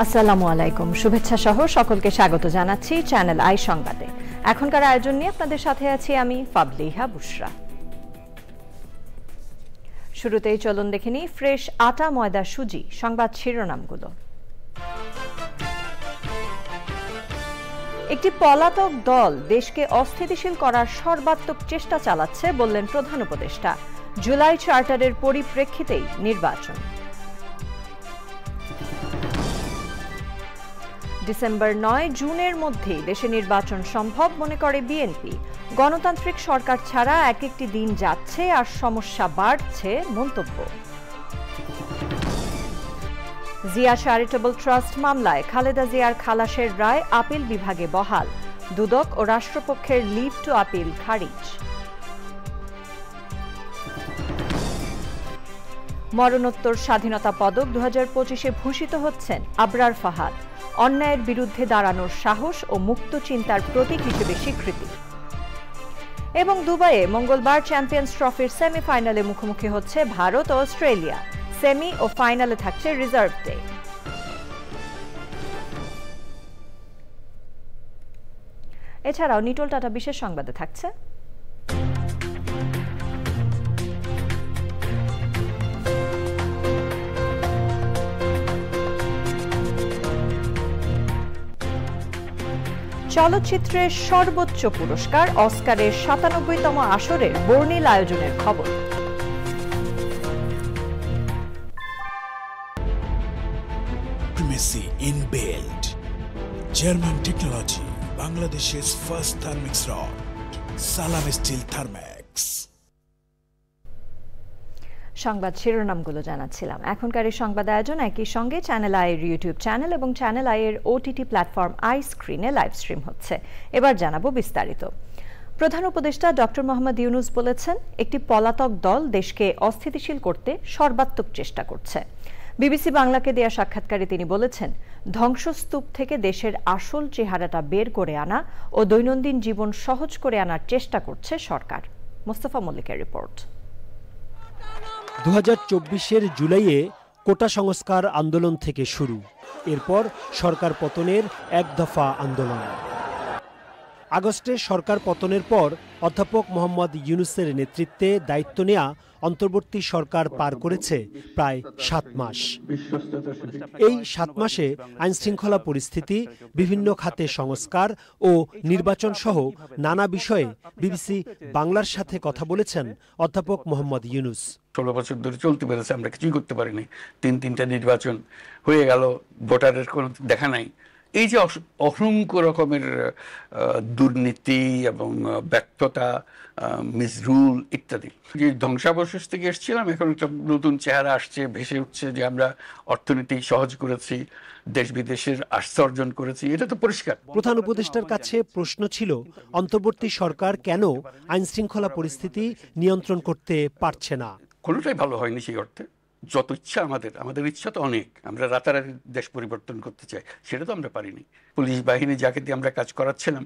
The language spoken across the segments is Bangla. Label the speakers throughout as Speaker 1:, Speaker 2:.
Speaker 1: আসসালামু আলাইকুম, শুভেচ্ছা সহ সকলকে স্বাগত জানাচ্ছি চ্যানেল আই সংবাদে। এখনকার আয়োজন নিয়ে আপনাদের সাথে আছি আমি ফাবলিহা বুশরা। শুরুতেই চলুন দেখে নিই ফ্রেশ আটা ময়দা সুজি সংবাদ শিরোনামগুলো। একটি পলাতক দল দেশকে অস্থিতিশীল করার সর্বাত্মক চেষ্টা চালাচ্ছে বললেন প্রধান উপদেষ্টা। জুলাই চার্টারের পরিপ্রেক্ষিতেই নির্বাচন। ডিসেম্বর ৯ জুনের মধ্যেই দেশে নির্বাচন সম্ভব মনে করে বিএনপি। গণতান্ত্রিক সরকার ছাড়া এক একটি দিন যাচ্ছে আর সমস্যা বাড়ছে মন্তব্য। জিয়া চ্যারিটেবল ট্রাস্ট মামলায় খালেদা জিয়ার খালাসের রায় আপিল বিভাগে বহাল। দুদক ও রাষ্ট্রপক্ষের লিভ টু আপিল খারিজ। মরণোত্তর স্বাধীনতা পদক 2025-এ ভূষিত হচ্ছেন আবরার ফাহাদ। অন্যায়ের বিরুদ্ধে দাঁড়ানোর সাহস ও মুক্ত চিন্তার প্রতীক হিসেবে স্বীকৃতি। এবং দুবাইয়ে মঙ্গলবার চ্যাম্পিয়ন্স ট্রফির সেমিফাইনালে মুখোমুখি হচ্ছে ভারত ও অস্ট্রেলিয়া। সেমি ও ফাইনালে থাকছে রিজার্ভ ডে। এছাড়াও নিটোল টাটা বিশেষ সংবাদে থাকছে চলচ্চিত্রের সর্বোচ্চ পুরস্কার অস্কারের ৯৭তম আসরের বর্ণিল আয়োজনের খবর।
Speaker 2: Primacy inbuilt. German technology, Bangladesh's first thermix rod. Salam Steel Thermax.
Speaker 1: সংবাদ শিরোনামগুলো জানাচ্ছিলাম। এখনকার এই সংবাদ আয়োজন একই সঙ্গে চ্যানেল আই এর ইউটিউব চ্যানেল এবং চ্যানেল আই এর ওটিটি প্ল্যাটফর্ম আই স্ক্রিনে লাইভ স্ট্রিম হচ্ছে। এবার জানাবো বিস্তারিত। প্রধান উপদেষ্টা ডক্টর মোহাম্মদ ইউনূস বলেছেন, একটি পলাতক দল দেশকে অস্থিতিশীল করতে সর্বাত্মক চেষ্টা করছে। বিবিসি বাংলাকে দেয়া সাক্ষাৎকারে তিনি বলেছেন, ধ্বংসস্তূপ থেকে দেশের আসল চেহারাটা বের করে আনা ও দৈনন্দিন জীবন সহজ করে আনার চেষ্টা করছে সরকার। মোস্তফা মল্লিকের রিপোর্ট।
Speaker 3: ২০২৪-এর জুলাইয়ে কোটা সংস্কার আন্দোলন থেকে শুরু, এরপর সরকার পতনের এক দফা আন্দোলন। আগস্টে সরকার পতনের পর অধ্যাপক মোহাম্মদ ইউনূসের নেতৃত্বে দায়িত্ব নেয়া অন্তর্বর্তী সরকার পার করেছে প্রায় ৭ মাস। এই ৭ মাসে আইনশৃঙ্খলা পরিস্থিতি, বিভিন্ন খাতে সংস্কার ও নির্বাচন সহ নানা বিষয়ে বিবিসি বাংলার সাথে কথা বলেছেন অধ্যাপক মোহাম্মদ ইউনূস।
Speaker 4: ১৬ বছর ধরে চলতে পেরেছে, আমরা কিছুই করতে পারিনি। তিনটা নির্বাচন হয়ে গেল, ভোটারের কোনো দেখা নাই। এই যে অসংখ্য রকমের দুর্নীতি এবং ব্যর্থতা, মিসরুল ইত্যাদি, যে ধ্বংসাবশেষ থেকে এসেছিলাম, এখন একটা নতুন চেহারা আসছে, ভেসে উঠছে যে আমরা অর্থনীতি সহজ করেছি, দেশ বিদেশের আস্থা অর্জন করেছি, এটা তো পরিষ্কার।
Speaker 3: প্রধান উপদেষ্টার কাছে প্রশ্ন ছিল, অন্তর্বর্তী সরকার কেন আইনশৃঙ্খলা পরিস্থিতি নিয়ন্ত্রণ করতে পারছে না?
Speaker 4: কোনোটাই ভালো হয়নি সেই অর্থে। যত ইচ্ছা আমাদের ইচ্ছা তো অনেক, আমরা রাতারাতি দেশ পরিবর্তন করতে চাই, সেটা তো আমরা পারিনি। পুলিশ বাহিনী যাকে দিয়ে আমরা কাজ করাচ্ছিলাম,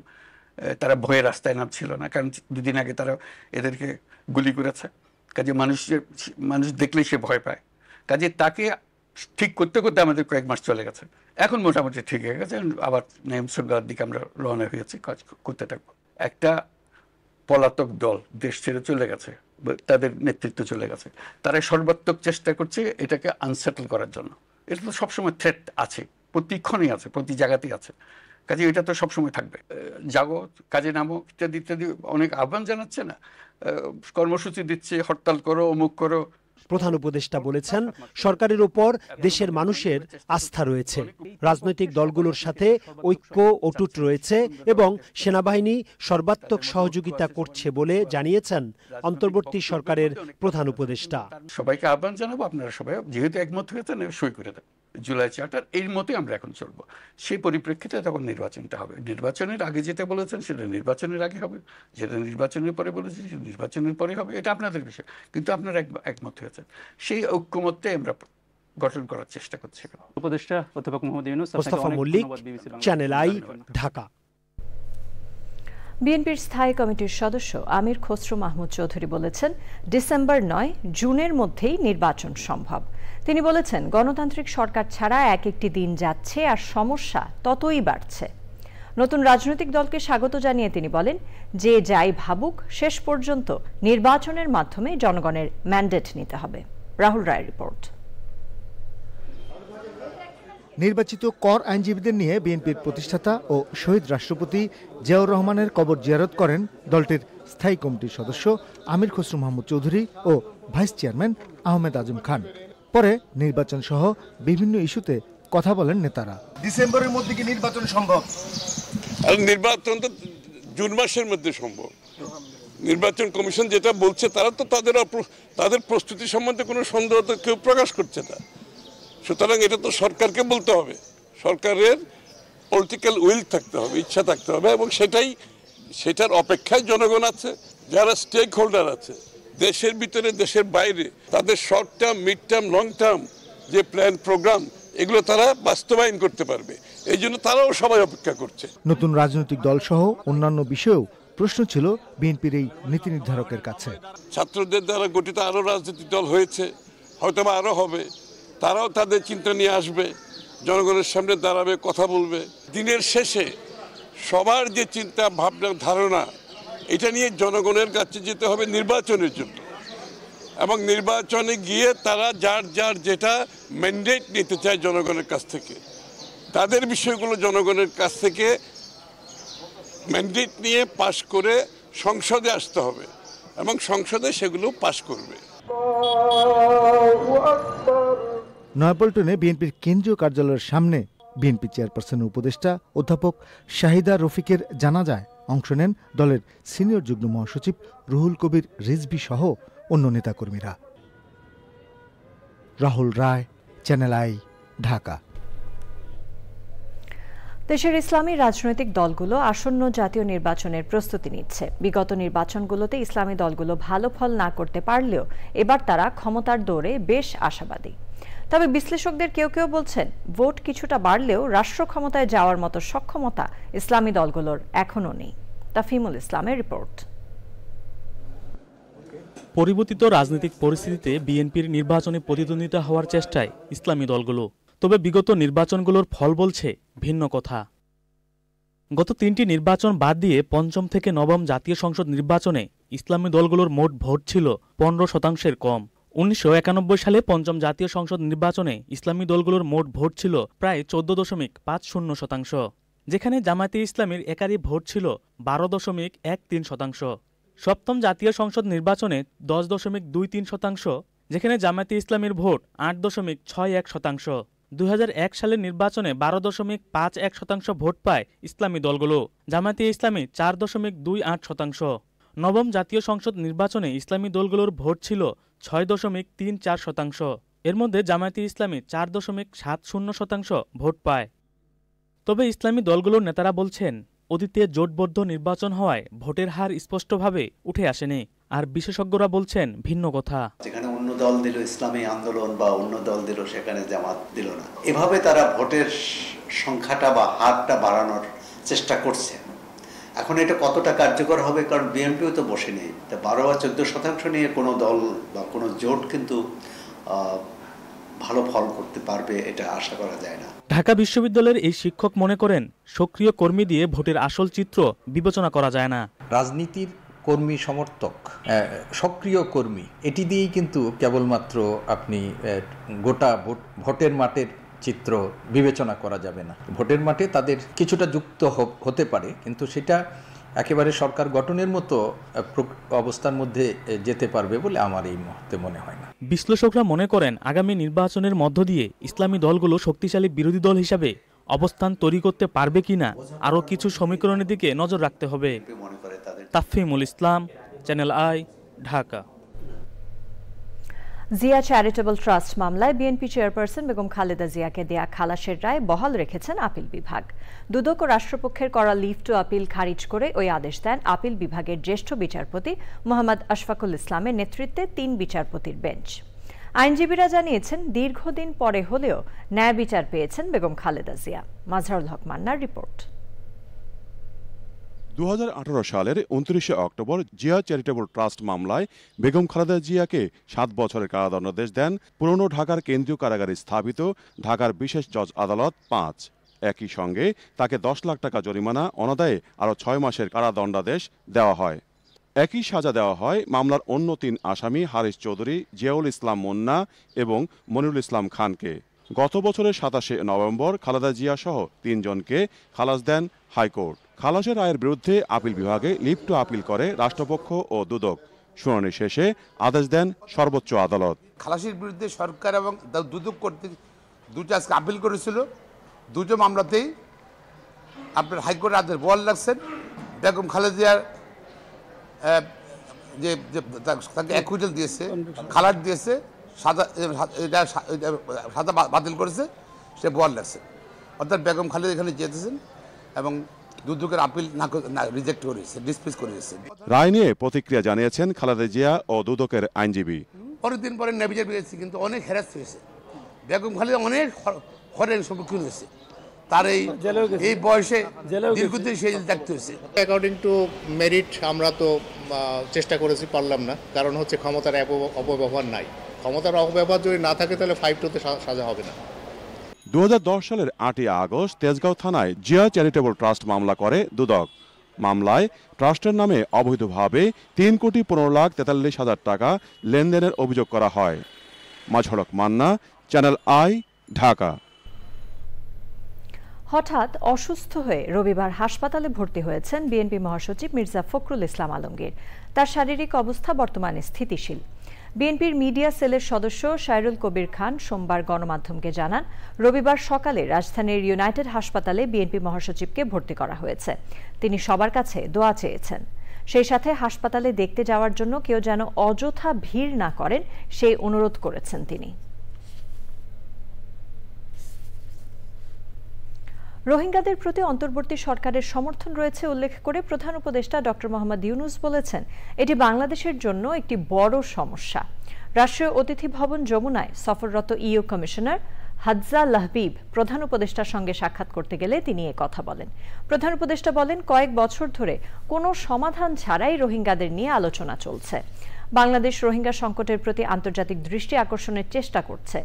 Speaker 4: তারা ভয়ে রাস্তায় নামছিল না, কারণ 2 দিন আগে তারা এদেরকে গুলি করেছে। কাজে মানুষ দেখলেই সে ভয় পায়। কাজে তাকে ঠিক করতে করতে আমাদের কয়েক মাস চলে গেছে। এখন মোটামুটি ঠিক হয়ে গেছে, আবার নিয়ম শৃঙ্খলার দিকে আমরা রওনা হয়েছি, কাজ করতে থাকবো। একটা পলাতক দল দেশ ছেড়ে চলে গেছে, তাদের নেতৃত্ব চলে গেছে, তারা সর্বাত্মক চেষ্টা করছে এটাকে আনসেটল করার জন্য। এটা তো সবসময় থ্রেট আছে, প্রতিক্ষণই আছে, প্রতি জায়গাতেই আছে। কাজে এটা তো সবসময় থাকবে। জাগো, কাজে নামো, ইত্যাদি ইত্যাদি অনেক আহ্বান জানাচ্ছে না, কর্মসূচি দিচ্ছে, হরতাল করো, অমুক করো।
Speaker 3: প্রধান উপদেষ্টা বলেছেন, সরকারের উপর দেশের মানুষের আস্থা রয়েছে, রাজনৈতিক দলগুলোর সাথে ঐক্য অটুট রয়েছে এবং সেনাবাহিনী সর্বাত্মক সহযোগিতা করছে বলে জানিয়েছেন অন্তর্বর্তী সরকারের প্রধান উপদেষ্টা।
Speaker 4: সবাইকে আহ্বান জানাবো, আপনারা সবাই যেহেতু একমত হয়েছেন সই করে দেন জুলাই চার্টার, এর মতে আমরা এখন চলবো। সেই পরিপ্রেক্ষিতে তখন নির্বাচনটা হবে। নির্বাচনের আগে যেটা বলেছেন সেটা নির্বাচনের আগে হবে, যেটা নির্বাচনের পরে বলেছেন সেটা নির্বাচনের পরে হবে, এটা আপনাদের বিষয়। কিন্তু আপনারা একমত হয়েছেন, সেই ঐক্যমত্যে আমরা গঠন করার চেষ্টা করছি।
Speaker 5: উপদেষ্টা অধ্যাপক মোহাম্মদ ইউনূস,
Speaker 3: মোস্তফা মল্লিক, চ্যানেল আই, ঢাকা।
Speaker 1: বিএনপির স্থায়ী কমিটির সদস্য আমির খসরু মাহমুদ চৌধুরী বলেছেন, ডিসেম্বর নয়, জুনের মধ্যেই নির্বাচন সম্ভব। তিনি বলেছেন, গণতান্ত্রিক সরকার ছাড়া এক একটি দিন যাচ্ছে আর সমস্যা ততই বাড়ছে। নতুন রাজনৈতিক দলকে স্বাগত জানিয়ে তিনি বলেন, যে যাই ভাবুক, শেষ পর্যন্ত নির্বাচনের মাধ্যমে জনগণের ম্যান্ডেট নিতে হবে। রাহুল রায়ের রিপোর্ট।
Speaker 5: নির্বাচিত কর আইনজীবীদের নিয়ে বিএনপির প্রতিষ্ঠাতা ও শহীদ রাষ্ট্রপতি জিয়াউর রহমানের কবর জিয়ারত করেন দলটির স্থায়ী কমিটির সদস্য আমির খসরু মাহমুদ চৌধুরী ও ভাইস চেয়ারম্যান আহমেদ আজম খান। পরে নির্বাচন সহ বিভিন্ন ইস্যুতে কথা বলেন নেতারা।
Speaker 6: ডিসেম্বরের মধ্যে কি নির্বাচন সম্ভব?
Speaker 7: নির্বাচন তো জুন মাসের মধ্যে সম্ভব। নির্বাচন কমিশন যেটা বলছে, তারা তো তাদের প্রস্তুতি সম্বন্ধে কোনো সন্দেহ তো কেউ প্রকাশ করছে না। সুতরাং এটা তো সরকারকে বলতে হবে, সরকারের পলিটিক্যাল উইল থাকতে হবে, ইচ্ছা থাকতে হবে, এবং সেটার অপেক্ষায় জনগণ আছে, যারা স্টেক হোল্ডার আছে দেশের ভিতরে দেশের বাইরে, তাদের short term, mid term, long term যে প্ল্যান প্রোগ্রাম, এগুলো তারা বাস্তবায়ন করতে পারবে। এই জন্য তারাও সবাই অপেক্ষা করছে।
Speaker 5: নতুন রাজনৈতিক দল সহ অন্যান্য বিষয়েও প্রশ্ন ছিল বিএনপির এই নীতি নির্ধারকের কাছে।
Speaker 7: ছাত্রদের দ্বারা গঠিত আরো রাজনৈতিক দল হয়েছে, হয়তো আরো হবে, তারাও তাদের চিন্তা নিয়ে আসবে, জনগণের সামনে দাঁড়াবে, কথা বলবে। দিনের শেষে সবার যে চিন্তা ভাবনা ধারণা, এটা নিয়ে জনগণের কাছে যেতে হবে নির্বাচনের জন্য, এবং নির্বাচনে গিয়ে তারা যার যেটা ম্যান্ডেট নিতে চায় জনগণের কাছ থেকে, তাদের বিষয়গুলো জনগণের কাছ থেকে ম্যান্ডেট নিয়ে পাশ করে সংসদে আসতে হবে, এবং সংসদে সেগুলো পাশ করবে।
Speaker 5: নয়াপল্টনে বিএনপির কেন্দ্রীয় কার্যালয়ের সামনে বিএনপি চেয়ারপারসনের উপদেষ্টা অধ্যাপক শাহিদা রফিকের জানাজায় অংশ নেন দলের সিনিয়র যুগ্ম মহাসচিব রুহুল কবির রিজভী সহ অন্য নেতাকর্মীরা। রাহুল রায়, চ্যানেল আই, ঢাকা।
Speaker 1: দেশের ইসলামী রাজনৈতিক দলগুলো আসন্ন জাতীয় নির্বাচনের প্রস্তুতি নিচ্ছে। বিগত নির্বাচনগুলোতে ইসলামী দলগুলো ভালো ফল না করতে পারলেও এবার তারা ক্ষমতার দৌড়ে বেশ আশাবাদী। তবে বিশ্লেষকদের কেউ কেউ বলছেন, ভোট কিছুটা বাড়লেও রাষ্ট্র ক্ষমতায় যাওয়ার মতো সক্ষমতা ইসলামী দলগুলোর এখনও নেই। তাফহিমুল ইসলামের রিপোর্ট।
Speaker 8: পরিবর্তিত রাজনৈতিক পরিস্থিতিতে বিএনপির নির্বাচনে প্রতিদ্বন্দ্বিতা হওয়ার চেষ্টায় ইসলামী দলগুলো, তবে বিগত নির্বাচনগুলোর ফল বলছে ভিন্ন কথা। গত 3টি নির্বাচন বাদ দিয়ে পঞ্চম থেকে নবম জাতীয় সংসদ নির্বাচনে ইসলামী দলগুলোর মোট ভোট ছিল 15% কম। 1991 সালে পঞ্চম জাতীয় সংসদ নির্বাচনে ইসলামী দলগুলোর মোট ভোট ছিল প্রায় 14.50%, যেখানে জামায়াতে ইসলামীর একারই ভোট ছিল 12.13%। সপ্তম জাতীয় সংসদ নির্বাচনে 10.23%, যেখানে জামায়াতে ইসলামীর ভোট 8.61%। 2001 সালের নির্বাচনে 12.51% ভোট পায় ইসলামী দলগুলো, জামায়াতে ইসলামী 4.28%। নবম জাতীয় সংসদ নির্বাচনে ইসলামী দলগুলোর ভোট ছিল 6.34%। এর মধ্যে জামায়াতে ইসলামী 4.70% ভোট পায়। তবে ইসলামী দলগুলোর নেতারা বলছেন, অতীতে জোটবদ্ধ নির্বাচন হওয়ায় ভোটের হার স্পষ্টভাবে উঠে আসেনি, আর বিশেষজ্ঞরা বলছেন ভিন্ন কথা।
Speaker 9: যেখানে অন্য দল দিল ইসলামী আন্দোলন বা অন্য দল দিল, সেখানে জামাত দিল না। এভাবে তারা ভোটের সংখ্যাটা বা হারটা বাড়ানোর চেষ্টা করছে। এখন এটা কতটা কার্যকর হবে, কারণ বিএনপিও তো বসে নেই। 12 বা 14% নিয়ে কোনো দল বা কোনো জোট কিন্তু ভালো ফল করতে পারবে এটা আশা করা যায় না।
Speaker 8: ঢাকা বিশ্ববিদ্যালয়ের এই শিক্ষক মনে করেন, সক্রিয় কর্মী দিয়ে ভোটের আসল চিত্র বিবেচনা করা যায় না।
Speaker 10: রাজনীতির কর্মী সমর্থক, সক্রিয় কর্মী, এটি দিয়েই কিন্তু কেবলমাত্র আপনি গোটা ভোটের মাঠের চিত্র বিবেচনা করা যাবে না। ভোটের মাঠে তাদের কিছুটা যুক্ত হতে পারে, কিন্তু সেটা একেবারে সরকার গঠনের মতো অবস্থার মধ্যে যেতে পারবে বলে আমার এই মুহূর্তে মনে হয় না।
Speaker 8: বিশ্লেষকরা মনে করেন, আগামী নির্বাচনের মধ্য দিয়ে ইসলামী দলগুলো শক্তিশালী বিরোধী দল হিসাবে অবস্থান তৈরি করতে পারবে কিনা আরও কিছু সমীকরণের দিকে নজর রাখতে হবে। Tafhimul Islam, Channel I, Dhaka.
Speaker 1: Zia charitable trust মামলায় বিএনপি চেয়ারপারসন বেগম খালেদা জিয়াকে দেয়া খালাসের রায় বহাল রেখেছেন আপিল বিভাগ। দুদক ও রাষ্ট্রপক্ষের করা লিভ টু আপিল খারিজ করে ওই আদেশ দেন আপিল বিভাগের জ্যেষ্ঠ বিচারপতি মোহাম্মদ আশফাকুল ইসলামের নেতৃত্বে 3 বিচারপতির বেঞ্চ। আইনজীবীরা জানিয়েছেন, দীর্ঘদিন পরে হলেও ন্যায় বিচার পেয়েছেন বেগম খালেদা জিয়া। মাজহারুল হক মান্নার রিপোর্ট।
Speaker 11: 2018 সালের 29 অক্টোবর জিয়া চ্যারিটেবল ট্রাস্ট মামলায় বেগম খালেদা জিয়াকে 7 বছরের কারাদণ্ডাদেশ দেন পুরনো ঢাকার কেন্দ্রীয় কারাগারে স্থাপিত ঢাকার বিশেষ জজ আদালত 5। একই সঙ্গে তাকে 10 লাখ টাকা জরিমানা, অনাদায়ে আরও 6 মাসের কারাদণ্ডাদেশ দেওয়া হয়। একই সাজা দেওয়া হয় মামলার অন্য 3 আসামি হারিস চৌধুরী, জিয়াউল ইসলাম মুন্না এবং মনিরুল ইসলাম খানকে। গত বছরের 27 নভেম্বর খালেদা জিয়া সহ 3 জনকে খালাস দেন হাইকোর্ট। খালাসের রায়ের বিরুদ্ধে আপিল বিভাগে লিভ টু আপিল করে রাষ্ট্রপক্ষ ও দুদক। শুনানি শেষে আদেশ দেন সর্বোচ্চ আদালত।
Speaker 12: খালাসির বিরুদ্ধে সরকার এবং দুদক কর্তৃক দুটো আজকে আপিল করেছিল। দুটো মামলাতেই আপনার হাইকোর্টের আদেশ বহাল রাখছেন। বেগম খালেদা জিয়ার যে তাকে অ্যাকুইটাল দিয়েছে, খালাস দিয়েছে, সাদা বাতিল করেছে, সে বহাল রাখছে। অর্থাৎ বেগম খালেদা এখানে যেতেছেন এবং দুদকের আপিল না রিজেক্ট করেছে, ডিসমিস করেছে।
Speaker 11: রায় নিয়ে প্রতিক্রিয়া জানিয়েছেন খালেদা জিয়া ও দুদকের আইনজীবী।
Speaker 12: অনেকদিন পরে নেভিজার পেয়েছি, কিন্তু অনেক হ্যারাস হয়েছে। বেগম খালেদা অনেক হরের সম্মুখীন হয়েছে। তার এই বয়সে দীর্ঘদিন সে দেখতে হয়েছে।
Speaker 13: অ্যাকর্ডিং টু মেরিট আমরা তো চেষ্টা করেছি, পারলাম না। কারণ হচ্ছে ক্ষমতার অপব্যবহার নাই। ক্ষমতার অপব্যবহার যদি না থাকে তাহলে 5-2 সাজা হবে না।
Speaker 11: 2010 সালের 8 আগস্ট তেজগাঁও থানায় জিয়া চ্যারিটেবল ট্রাস্ট মামলা করে দুদক। মামলায় ট্রাস্টের নামে অবৈধভাবে 3,15,43,000 টাকা লেনদেনের অভিযোগ করা হয়। মাজহরক মান্না, চ্যানেল আই, ঢাকা।
Speaker 1: হঠাৎ অসুস্থ হয়ে রবিবার হাসপাতালে ভর্তি হয়েছেন বিএনপি মহাসচিব মির্জা ফখরুল ইসলাম আলমগীর। তার শারীরিক অবস্থা বর্তমানে স্থিতিশীল। বিএনপির মিডিয়া সেলের সদস্য শায়রুল কবির খান সোমবার গণমাধ্যমকে জানান, রবিবার সকালে রাজধানীর ইউনাইটেড হাসপাতালে বিএনপি মহাসচিবকে ভর্তি করা হয়েছে। তিনি সবার কাছে দোয়া চেয়েছেন। সেই সাথে হাসপাতালে দেখতে যাওয়ার জন্য কেউ যেন অযথা ভিড় না করেন সেই অনুরোধ করেছেন তিনি। রোহিঙ্গাদের প্রতি অন্তর্বর্তী সরকারের সমর্থন রয়েছে উল্লেখ করে প্রধান উপদেষ্টা ডক্টর মোহাম্মদ ইউনূস বলেছেন, এটি বাংলাদেশের জন্য একটি বড় সমস্যা। রাষ্ট্রীয় অতিথি ভবন যমুনায় সফররত ইইউ কমিশনার হাজ্জা লাহবিব প্রধান উপদেষ্টার সঙ্গে সাক্ষাৎ করতে গেলে তিনি কথা বলেন। প্রধান উপদেষ্টা বলেন, কয়েক বছর ধরে কোনো সমাধান ছাড়াই রোহিঙ্গাদের নিয়ে আলোচনা চলছে। বাংলাদেশ রোহিঙ্গা সংকটের প্রতি আন্তর্জাতিক দৃষ্টি আকর্ষণের চেষ্টা করছে।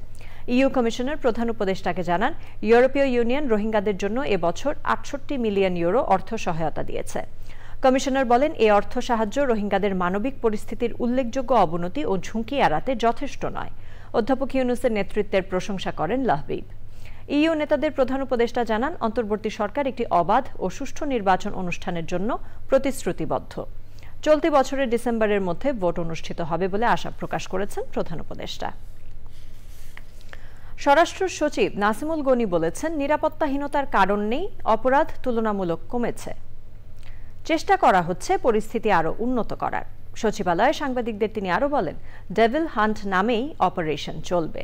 Speaker 1: ইইউ কমিশনার প্রধান উপদেষ্টাকে জানান, ইউরোপীয় ইউনিয়ন রোহিঙ্গাদের জন্য এবছর 68 মিলিয়ন ইউরো অর্থ সহায়তা দিয়েছে। কমিশনার বলেন, এই অর্থ সাহায্য রোহিঙ্গাদের মানবিক পরিস্থিতির উল্লেখযোগ্য অবনতি ও ঝুঁকি এড়াতে যথেষ্ট নয়। অধ্যাপক ইউনূসের নেতৃত্বের প্রশংসা করেন লাহবিব। ইইউ নেতাদের প্রধান উপদেষ্টা জানান, অন্তর্বর্তী সরকার একটি অবাধ ও সুষ্ঠু নির্বাচন অনুষ্ঠানের জন্য প্রতিশ্রুতিবদ্ধ। চলতি বছরের ডিসেম্বরের মধ্যে ভোট অনুষ্ঠিত হবে বলে আশা প্রকাশ করেছেন প্রধান উপদেষ্টা। স্বরাষ্ট্র সচিব নাসিমুল গনি বলেছেন, নিরাপত্তাহীনতার কারণ নেই, অপরাধ তুলনামূলক কমেছে। চেষ্টা করা হচ্ছে পরিস্থিতি আরও উন্নত করার। সচিবালয়ে সাংবাদিকদের তিনি আরও বলেন, ডেভিল হান্ট নামেই অপারেশন চলবে,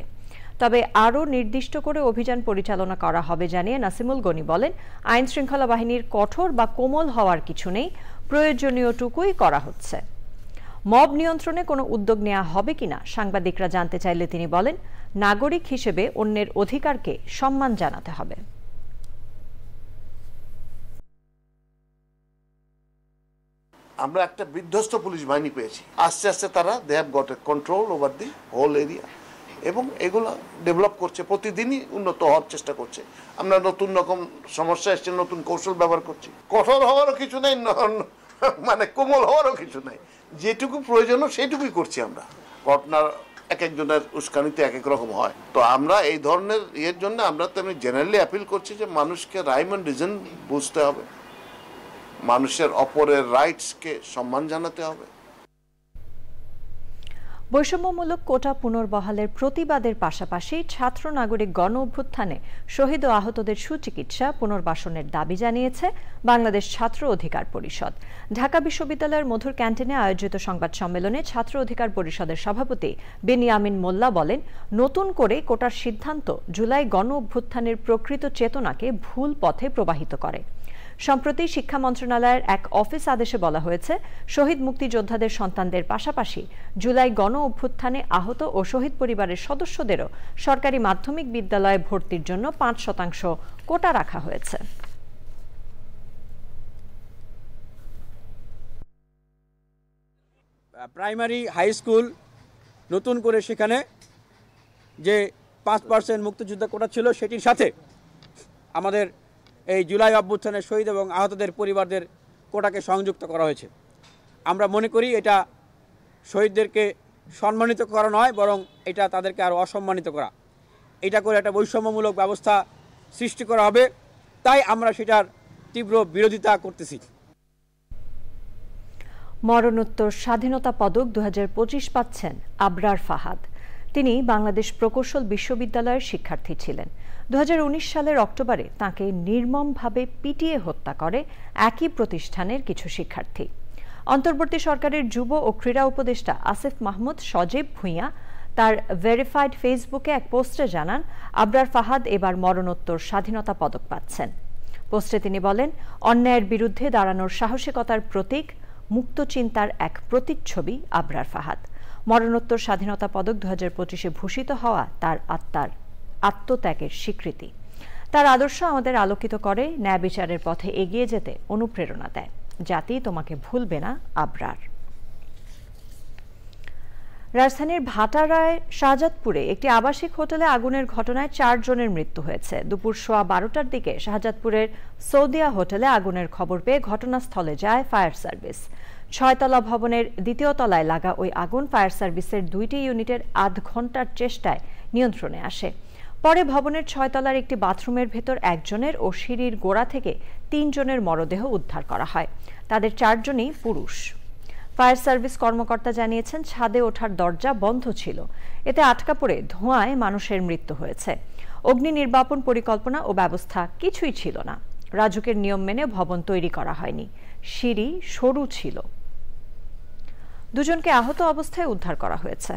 Speaker 1: তবে আরও নির্দিষ্ট করে অভিযান পরিচালনা করা হবে জানিয়ে নাসিমুল গনি বলেন, আইন শৃঙ্খলা বাহিনীর কঠোর বা কোমল হওয়ার কিছু নেই, প্রয়োজনীয়টুকুই করা হচ্ছে। মব নিয়ন্ত্রণে কোনো উদ্যোগ নেওয়া হবে কিনা সাংবাদিকরা জানতে চাইলে তিনি বলেন, নাগরিক হিসেবে অন্যের অধিকারকে সম্মান জানাতে হবে।
Speaker 6: আমরা একটা বিধ্বস্ত পুলিশ বাহিনী পেয়েছি। আস্তে আস্তে তারা they have got a control over the whole area এবং এগুলো ডেভেলপ করছে, প্রতিদিনই উন্নত হওয়ার চেষ্টা করছে। আমরা নতুন রকম সমস্যা এসছে, নতুন কৌশল ব্যবহার করছি। কঠোর হওয়ারও কিছু নেই, মানে কোমল হওয়ারও কিছু নেই, যেটুকু প্রয়োজন সেইটুকুই করছি আমরা। ঘটনার এক একজনের উস্কানিতে এক এক রকম হয়, তো আমরা এই ধরনের ইয়ের জন্য আমরা তেমনি জেনারেলি অ্যাপিল করছি যে মানুষকে রাইম অ্যান্ড রিজন বুঝতে হবে, মানুষের অপরের রাইটসকে সম্মান জানাতে হবে।
Speaker 1: বৈষম্যমূলক কোটা পুনর্বহালের প্রতিবাদের পাশাপাশি ছাত্র নাগরিক গণ অভ্যুত্থানে শহীদ ও আহতদের সুচিকিৎসা পুনর্বাসনের দাবি জানিয়েছে বাংলাদেশ ছাত্র অধিকার পরিষদ। ঢাকা বিশ্ববিদ্যালয়ের মধুর ক্যান্টিনে আয়োজিত সংবাদ সম্মেলনে ছাত্র অধিকার পরিষদের সভাপতি বেনিয়ামিন মোল্লা বলেন, নতুন করে কোটার সিদ্ধান্ত জুলাই গণ অভ্যুত্থানের প্রকৃত চেতনাকে ভুল পথে প্রবাহিত করে। সম্প্রতি শিক্ষা মন্ত্রণালয়ের এক অফিস আদেশে বলা হয়েছে, শহীদ মুক্তিযোদ্ধাদের সন্তানদের পাশাপাশি জুলাই গণ অভ্যুত্থানে আহত ও শহীদ পরিবারের সদস্যদেরও সরকারি মাধ্যমিক বিদ্যালয়ে ভর্তির জন্য 5% কোটা রাখা হয়েছে।
Speaker 14: প্রাইমারি হাই স্কুল নতুন করে সেখানে যে 5% মুক্তিযোদ্ধা কোটা ছিল সেটির সাথে আমাদের এই জুলাই অভ্যুত্থানের শহীদ এবং আহতদের পরিবারদের কোটাকে সংযুক্ত করা হয়েছে। আমরা মনে করি এটা শহীদদেরকে সম্মানিত করা নয়, বরং এটা তাদেরকে আরও অসম্মানিত করা। এটা করে একটা বৈষম্যমূলক ব্যবস্থা সৃষ্টি করা হবে, তাই আমরা সেটার তীব্র বিরোধিতা করতেছি।
Speaker 1: মরণোত্তর স্বাধীনতা পদক 2025 পাচ্ছেন আবরার ফাহাদ। তিনি বাংলাদেশ প্রকৌশল বিশ্ববিদ্যালয়ের শিক্ষার্থী ছিলেন। 2019 সালের অক্টোবরে তাকে নির্মমভাবে পিটিয়ে হত্যা করে একই প্রতিষ্ঠানের কিছু শিক্ষার্থী। অন্তর্বর্তী সরকারের যুব ও ক্রীড়া উপদেষ্টা আসিফ মাহমুদ সজীব ভুঁইয়া তার ভেরিফাইড ফেসবুকে এক পোস্টে জানান, আবরার ফাহাদ এবার মরণোত্তর স্বাধীনতা পদক পাচ্ছেন। পোস্টে তিনি বলেন, অন্যায়ের বিরুদ্ধে দাঁড়ানোর সাহসিকতার প্রতীক, মুক্ত চিন্তার এক প্রতিচ্ছবি আবরার ফাহাদ। মরণোত্তর স্বাধীনতা পদক 2025-এ ভূষিত হওয়া তার আত্মার আত্মত্যাগের স্বীকৃতি। তার আদর্শ আমাদের আলোকিত করে, ন্যায় বিচারের পথে এগিয়ে যেতে অনুপ্রেরণা দেয়। জাতি তোমাকে ভুলবে না আবরার। রাজধানীর ভাটারায় শাহজাদপুরে একটি আবাসিক হোটেলে আগুনের ঘটনায় 4 জনের মৃত্যু হয়েছে। দুপুর 12:15টার দিকে শাহজাদপুরের সৌদিয়া হোটেলে আগুনের খবর পেয়ে ঘটনাস্থলে যায় ফায়ার সার্ভিস। 6তলা ভবনের 2য় তলায় লাগা ওই আগুন ফায়ার সার্ভিসের 2টি ইউনিটের আধ ঘন্টার চেষ্টায় নিয়ন্ত্রণে আসে। পরে ভবনের 6 তলার একটি বাথরুমের ভেতর একজনের ও সিঁড়ির গোড়া থেকে 3 জনের মরদেহ উদ্ধার করা হয়। তাদের 4 জনই পুরুষ। ফায়ার সার্ভিস কর্মকর্তা জানিয়েছেন, ছাদে ওঠার দরজা বন্ধ ছিল, এতে আটকা পড়ে ধোঁয়ায় মানুষের মৃত্যু হয়েছে। অগ্নি নির্বাপন পরিকল্পনা ও ব্যবস্থা কিছুই ছিল না। রাজুকের নিয়ম মেনে ভবন তৈরি করা হয়নি, সিঁড়ি সরু ছিল। 2 জনকে আহত অবস্থায় উদ্ধার করা হয়েছে।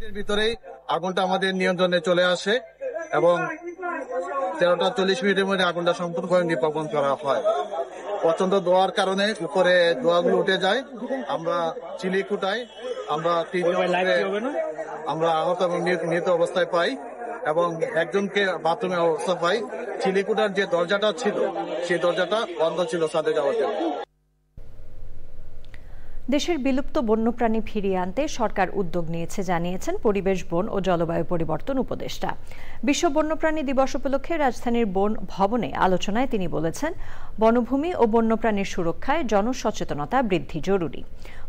Speaker 15: এর ভিতরেই আগুনটা আমাদের নিয়ন্ত্রণে চলে আসে এবং 13টা 40 মিনিটের মধ্যে আগুনটা সম্পূর্ণভাবে নির্বাপন করা হয়। প্রচন্ড ধোঁয়ার কারণে উপরে ধোঁয়াগুলো উঠে যায়। আমরা চিলিকুটাই আমরা 3 আমরা আহত এবং নিহত অবস্থায় পাই এবং একজনকে বাথরুমে অবস্থা পাই। চিলিকুটার যে দরজাটা ছিল সেই দরজাটা বন্ধ ছিল ছাদে যাওয়ার জন্য।
Speaker 1: দেশের বিলুপ্ত বন্যপ্রাণী ফিরিয়ে আনতে সরকার উদ্যোগ নিয়েছে জানিয়েছেন পরিবেশ, বন ও জলবায়ু পরিবর্তন উপদেষ্টা। বিশ্ব বন্যপ্রাণী দিবস উপলক্ষে রাজধানীর বন ভবনে আলোচনায় তিনি বলেছেন, বনভূমি ও বন্যপ্রাণীর সুরক্ষায় জনসচেতনতা বৃদ্ধি জরুরি।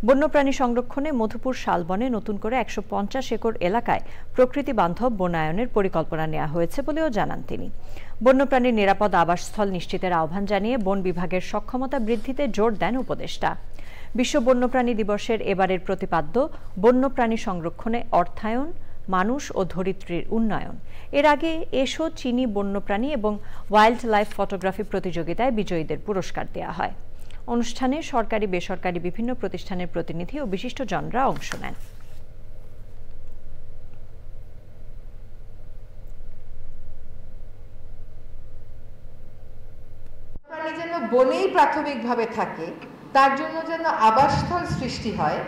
Speaker 1: বন্যপ্রাণী সংরক্ষণে মধুপুর শালবনে নতুন করে 150 একর এলাকায় প্রকৃতি বান্ধব বনায়নের পরিকল্পনা নেওয়া হয়েছে বলেও জানান তিনি। বন্যপ্রাণীর নিরাপদ আবাসস্থল নিশ্চিতের আহ্বান জানিয়ে বন বিভাগের সক্ষমতা বৃদ্ধিতে জোর দেন উপদেষ্টা। বিশ্ব বন্যপ্রাণী দিবসের এবারের প্রতিপাদ্য বন্যপ্রাণী সংরক্ষণে অর্থায়ন, মানুষ ও ধরিত্রীর উন্নয়ন। এর আগে এসো চিনি বন্যপ্রাণী এবং ওয়াইল্ড লাইফ ফটোগ্রাফি প্রতিযোগিতায় বিজয়ীদের পুরস্কার দেওয়া হয়। অনুষ্ঠানে সরকারি বেসরকারি বিভিন্ন প্রতিষ্ঠানের প্রতিনিধি ও বিশিষ্টজনরা অংশ নেন।
Speaker 16: প্রাণী যেন বনেই প্রাথমিকভাবে থাকে, তার জন্য যেন আবাসস্থল সৃষ্টি হয়,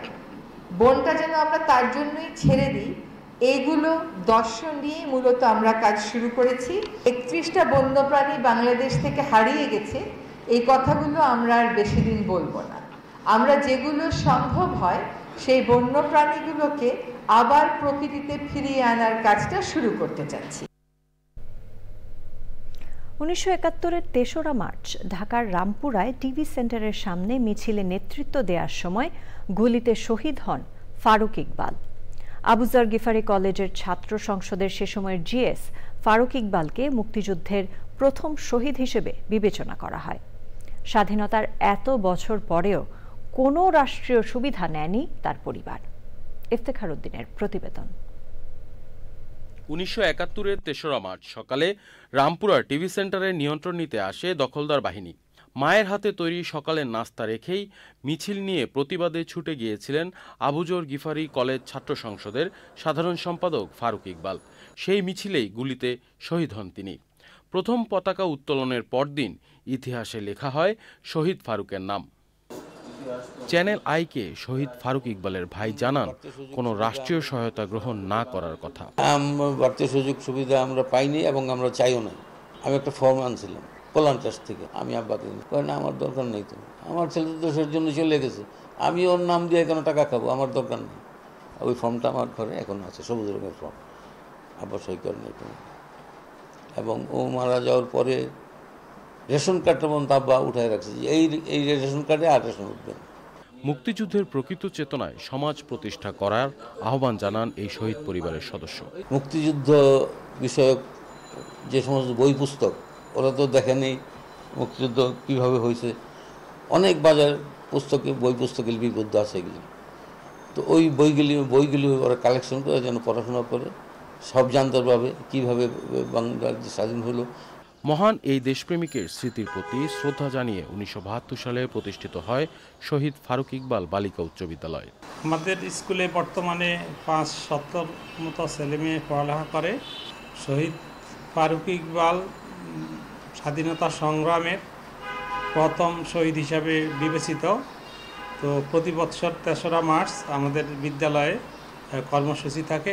Speaker 16: বনটা যেন আমরা তার জন্যই ছেড়ে দিই, এইগুলো দর্শন দিয়ে মূলত আমরা কাজ শুরু করেছি। 31টা বন্যপ্রাণী বাংলাদেশ থেকে হারিয়ে গেছে, এই কথাগুলো আমরা আর বেশি দিন বলবো না। আমরা যেগুলো সম্ভব হয় সেই বন্যপ্রাণীগুলোকে আবার প্রকৃতিতে ফিরিয়ে আনার কাজটা শুরু করতে চাচ্ছি।
Speaker 1: 1971-এর 3রা মার্চ ঢাকার রামপুরায় টিভি সেন্টারের সামনে মিছিলে নেতৃত্ব দেওয়ার সময় গুলিতে শহীদ হন ফারুক ইকবাল। আবুজার গিফারি কলেজের ছাত্র সংসদের সে সময়ের জিএস ফারুক ইকবালকে মুক্তিযুদ্ধের প্রথম শহীদ হিসেবে বিবেচনা করা হয়। স্বাধীনতার এত বছর পরেও কোনো রাষ্ট্রীয় সুবিধা নেয়নি তার পরিবার। ইফতেখার উদ্দিনের প্রতিবেদন।
Speaker 17: 1971-এর 3রা মার্চ সকালে রামপুরার টিভি সেন্টারের নিয়ন্ত্রণ নিতে আসে দখলদার বাহিনী। মায়ের হাতে তৈরি সকালের নাস্তা রেখেই মিছিল নিয়ে প্রতিবাদে ছুটে গিয়েছিলেন আবুজর গিফারি কলেজ ছাত্র সংসদের সাধারণ সম্পাদক ফারুক ইকবাল। সেই মিছিলেই গুলিতে শহীদ হন তিনি। প্রথম পতাকা উত্তোলনের পরদিন ইতিহাসে লেখা হয় শহীদ ফারুকের নাম। চ্যানেল আইকে শহীদ ফারুক ইকবালের ভাই জানান, কোনো রাষ্ট্রীয় সহায়তা গ্রহণ না করার কথা।
Speaker 18: বাড়তি সুযোগ সুবিধা আমরা পাইনি এবং আমরা চাইও না। আমি একটা ফর্ম আনছিলাম, কল্যাণ ট্রাস্ট থেকে। আমি আব্বাকে কই না আমার দরকার নেই, তো আমার ছেলে তো দেশের জন্য চলে গেছে, আমি ওর নাম দিয়ে কেন টাকা খাবো, আমার দরকার নেই। ওই ফর্মটা আমার ঘরে এখন আছে, সবুজ রঙের ফর্ম, আব্বা সই করেন এটা। এবং ও মারা যাওয়ার পরে রেশন কার্ডটা পর্যন্ত আব্বা উঠায় রাখছে, এই রেশন কার্ডে আর রেশন উঠবে না।
Speaker 17: মুক্তিযুদ্ধের প্রকৃত চেতনায় সমাজ প্রতিষ্ঠা করার আহ্বান জানান এই শহীদ পরিবারের সদস্য।
Speaker 18: মুক্তিযুদ্ধ বিষয়ক যে সমস্ত বই পুস্তক, ওরা তো দেখেনি মুক্তিযুদ্ধ কীভাবে হয়েছে, অনেক বাজার পুস্তকে বই পুস্তকে লিপিবদ্ধ আছে এগুলি। তো ওই বইগুলি ওরা কালেকশন করে যেন পড়াশোনা করে সব জানতে পারবে কীভাবে বাংলাদেশ স্বাধীন হলো।
Speaker 17: মহান এই দেশপ্রেমিকের স্মৃতির প্রতি শ্রদ্ধা জানিয়ে 1972 সালে প্রতিষ্ঠিত হয় শহীদ ফারুক ইকবাল বালিকা উচ্চ বিদ্যালয়।
Speaker 19: আমাদের স্কুলে বর্তমানে 570 মতো ছেলেমেয়ে পড়ালেখা করে। শহীদ ফারুক ইকবাল স্বাধীনতা সংগ্রামের প্রথম শহীদ হিসাবে বিবেচিত। তো প্রতি বছর 3রা মার্চ আমাদের বিদ্যালয়ে কর্মসূচি থাকে।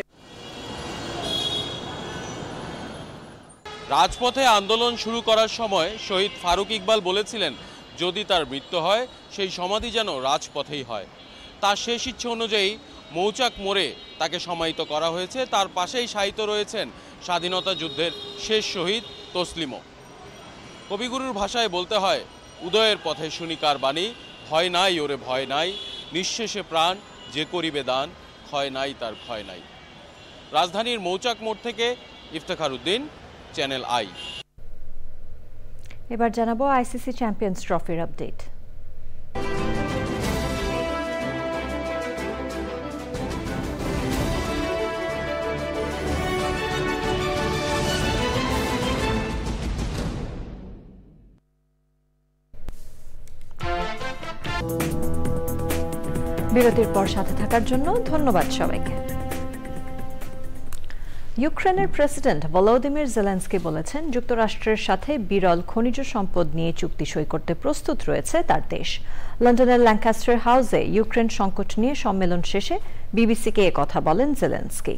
Speaker 17: রাজপথে আন্দোলন শুরু করার সময় শহীদ ফারুক ইকবাল বলেছিলেন, যদি তার মৃত্যু হয় সেই সমাধি যেন রাজপথেই হয়। তার শেষ ইচ্ছে অনুযায়ী মৌচাক মোড়ে তাকে সমাহিত করা হয়েছে। তার পাশেই শায়িত রয়েছেন স্বাধীনতা যুদ্ধের শেষ শহীদ তসলিমও। কবিগুরুর ভাষায় বলতে হয়, উদয়ের পথে শুনিকার বাণী, ভয় নাই ওরে ভয় নাই, নিঃশেষে প্রাণ যে করিবে দান, ক্ষয় নাই তার ভয় নাই। রাজধানীর মৌচাক মোড় থেকে ইফতেখার উদ্দিন, চ্যানেল আই।
Speaker 1: এবার জানাবো আইসিসি চ্যাম্পিয়ন্স ট্রফির আপডেট। বিরতির পর সাথে থাকার জন্য ধন্যবাদ সবাইকে। ইউক্রেনের প্রেসিডেন্ট ভলোদিমির জেলেনস্কি বলেছেন, যুক্তরাষ্ট্রের সাথে বিরল খনিজ সম্পদ নিয়ে চুক্তি সই করতে প্রস্তুত রয়েছে তার দেশ। লন্ডনের ল্যাঙ্কাস্টার হাউসে ইউক্রেন সংকট নিয়ে সম্মেলন শেষে বিবিসিকে কথা বলেন জেলেনস্কি।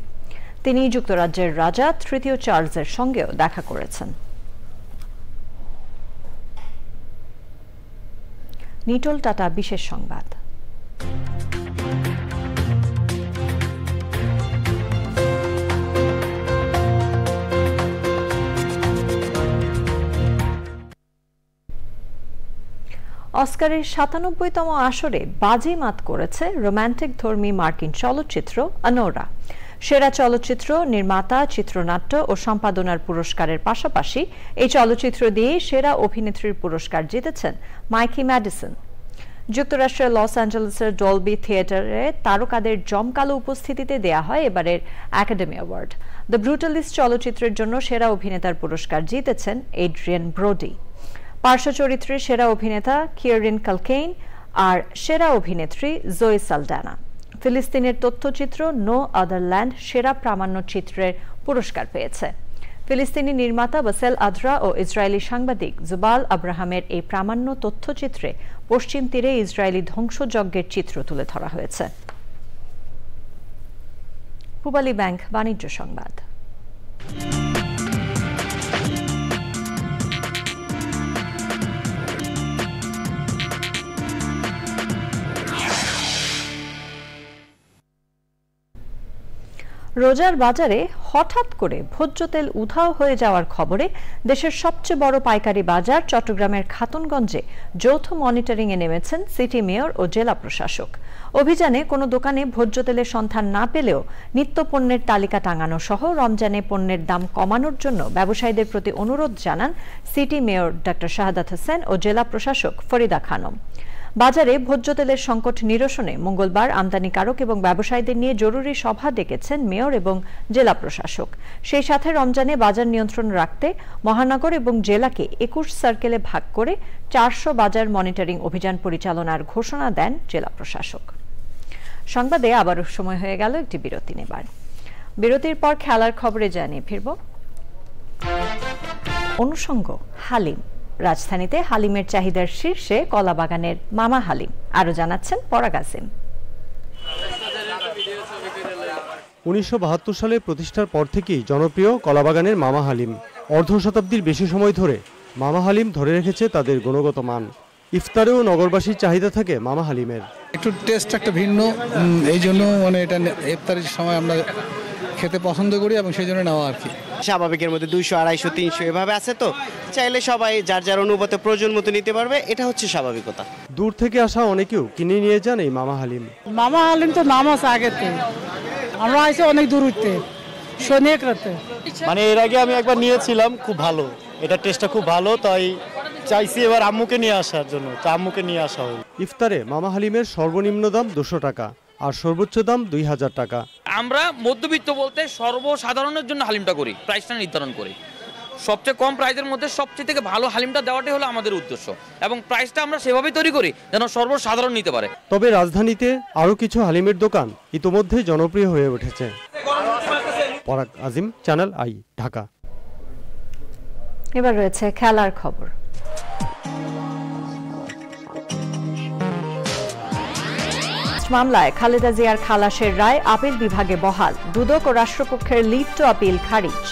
Speaker 1: তিনি যুক্তরাজ্যের রাজা 3য় চার্লসের সঙ্গেও দেখা করেছেন। নিটোল টাটা বিশেষ সংবাদ। অস্কারের 97তম আসরে বাজিমাত করেছে রোমান্টিক ধর্মী মার্কিন চলচ্চিত্র অনোরা। সেরা চলচ্চিত্র, নির্মাতা, চিত্রনাট্য ও সম্পাদনার পুরস্কারের পাশাপাশি এই চলচ্চিত্র দিয়ে সেরা অভিনেত্রীর পুরস্কার জিতেছেন মাইকি ম্যাডিসন। যুক্তরাষ্ট্রের লস অ্যাঞ্জেলেসের ডলবি থিয়েটারে তারকাদের জমকালো উপস্থিতিতে দেয়া হয় এবারের একাডেমি অ্যাওয়ার্ড। দ্য ব্রুটালিস্ট চলচ্চিত্রের জন্য সেরা অভিনেতার পুরস্কার জিতেছেন এড্রিয়ান ব্রোডি। পার্শ্ব চরিত্রে সেরা অভিনেতা কিয়ারিন কালকেইন আর সেরা অভিনেত্রী জোয়ে সালডানা। ফিলিস্তিনের তথ্যচিত্র নো আদার ল্যান্ড সেরা প্রামাণ্য চিত্রের পুরস্কার পেয়েছে। ফিলিস্তিনি নির্মাতা বাসেল আদ্রা ও ইসরায়েলি সাংবাদিক জুবাল আব্রাহামের এই প্রামাণ্য তথ্যচিত্রে পশ্চিম তীরে ইসরায়েলি ধ্বংসযজ্ঞের চিত্র তুলে ধরা হয়েছে। পূবালী ব্যাংক বাণিজ্য সংবাদ। রোজার বাজারে হঠাৎ করে ভোজ্য তেল উধাও হয়ে যাওয়ার খবরে দেশের সবচেয়ে বড় পাইকারি বাজার চট্টগ্রামের খাতুনগঞ্জে যৌথ মনিটরিংয়ে নেমেছেন সিটি মেয়র ও জেলা প্রশাসক। অভিযানে কোনো দোকানে ভোজ্য তেলের সন্ধান না পেলেও নিত্য পণ্যের তালিকা টাঙানো সহ রমজানে পণ্যের দাম কমানোর জন্য ব্যবসায়ীদের প্রতি অনুরোধ জানান city mayor doctor Shahadat Hossain ও জেলা প্রশাসক ফরিদা খানম। বাজারে ভোজ্য তেলের সংকট নিরসনে মঙ্গলবার আমদানিকারক এবং ব্যবসায়ীদের নিয়ে জরুরি সভা ডেকেছেন মেয়র এবং জেলা প্রশাসক। সেই সাথে রমজানে বাজার নিয়ন্ত্রণ রাখতে মহানগর এবং জেলাকে 21 সার্কেলে ভাগ করে 400 বাজার মনিটরিং অভিযান পরিচালনার ঘোষণা দেন জেলা প্রশাসক। সংবাদে আবারও সময় হয়ে গেল একটি বিরতি নেবার। বিরতির পর খেলার খবরে জানিয়ে ফিরব। অনুষঙ্গ হালিম। রাজধানীতে হালিমের চাহিদার শীর্ষে কলাবাগানের মামা হালিম। আরো জানাচ্ছেন পরাগ আসিম।
Speaker 3: 1972 সালে প্রতিষ্ঠার পর থেকেই জনপ্রিয় কলাবাগানের মামা হালিম অর্ধ শতাব্দীর বেশি সময় ধরে
Speaker 20: মামা হালিম ধরে রেখেছে তাদের গুণগত মান। ইফতারেও নগরবাসীর চাহিদা থাকে মামা হালিমের।
Speaker 21: একটু টেস্ট একটা ভিন্ন, এই জন্য মানে এটা ইফতারের সময় আমরা খেতে পছন্দ করি এবং সেই জন্য নেওয়া আর কি।
Speaker 22: স্বাভাবিকের মধ্যে 200, 250, 300 এভাবে আছে, তো চাইলে সবাই যার যার অনুপাতে প্রয়োজন মতো নিতে পারবে, এটা হচ্ছে স্বাভাবিকতা।
Speaker 20: দূর থেকে আসা অনেকেও কিনে নিয়ে যান এই মামা হালিম।
Speaker 23: মামা হালিম তো নাম আছে আগেতে, আমরা আইসি অনেক দূর হইতে শনিক রাতে।
Speaker 24: মানে এর আগে আমি একবার নিয়েছিলাম, খুব ভালো, এটা টেস্টটা খুব ভালো, তাই চাইছি এবার আম্মুকে নিয়ে আসার জন্য, আম্মুকে নিয়ে আসা হল।
Speaker 20: ইফতারে মামা হালিমের সর্বনিম্ন দাম 200 টাকা আর সর্বোচ্চ দাম 2000 টাকা।
Speaker 25: আমরা মধ্যবিত্ত বলতে সর্বসাধারণের জন্য হালিমটা করি, প্রাইসটা নির্ধারণ করি সবচেয়ে কম প্রাইসের মধ্যে সবচেয়ে থেকে ভালো হালিমটা দেওয়াটাই হলো আমাদের উদ্দেশ্য, এবং প্রাইসটা আমরা সেভাবেই তৈরি করি যেন সর্বসাধারণ নিতে পারে।
Speaker 20: তবে রাজধানীতে আরও কিছু হালিমের দোকান ইতোমধ্যে জনপ্রিয় হয়ে উঠেছে। পরাগ আজিম, চ্যানেল আই, ঢাকা।
Speaker 1: এবার রয়েছে খেলার খবর। মামলায় খালেদা জিয়ার খালাসের রায় আপিল বিভাগে বহাল, দুদক ও রাষ্ট্রপক্ষের লিভ টু আপিল খারিজ।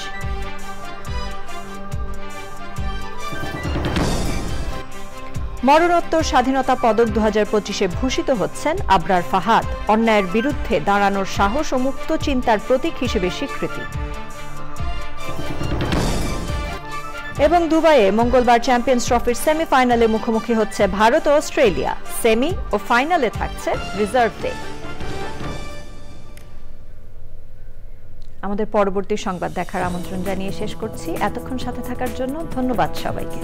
Speaker 1: মরণোত্তর স্বাধীনতা পদক 2025-এ ভূষিত হচ্ছেন আবরার ফাহাদ, অন্যায়ের বিরুদ্ধে দাঁড়ানোর সাহস ও মুক্ত চিন্তার প্রতীক হিসেবে স্বীকৃতি। এবং দুবাইয়ে মঙ্গলবার চ্যাম্পিয়ন্স ট্রফির সেমিফাইনালে মুখোমুখি হচ্ছে ভারত ও অস্ট্রেলিয়া। সেমি ও ফাইনালে থাকছে রিজার্ভ ডে। আমাদের পরবর্তী সংবাদ দেখার আমন্ত্রণ জানিয়ে শেষ করছি। এতক্ষণ সাথে থাকার জন্য ধন্যবাদ সবাইকে।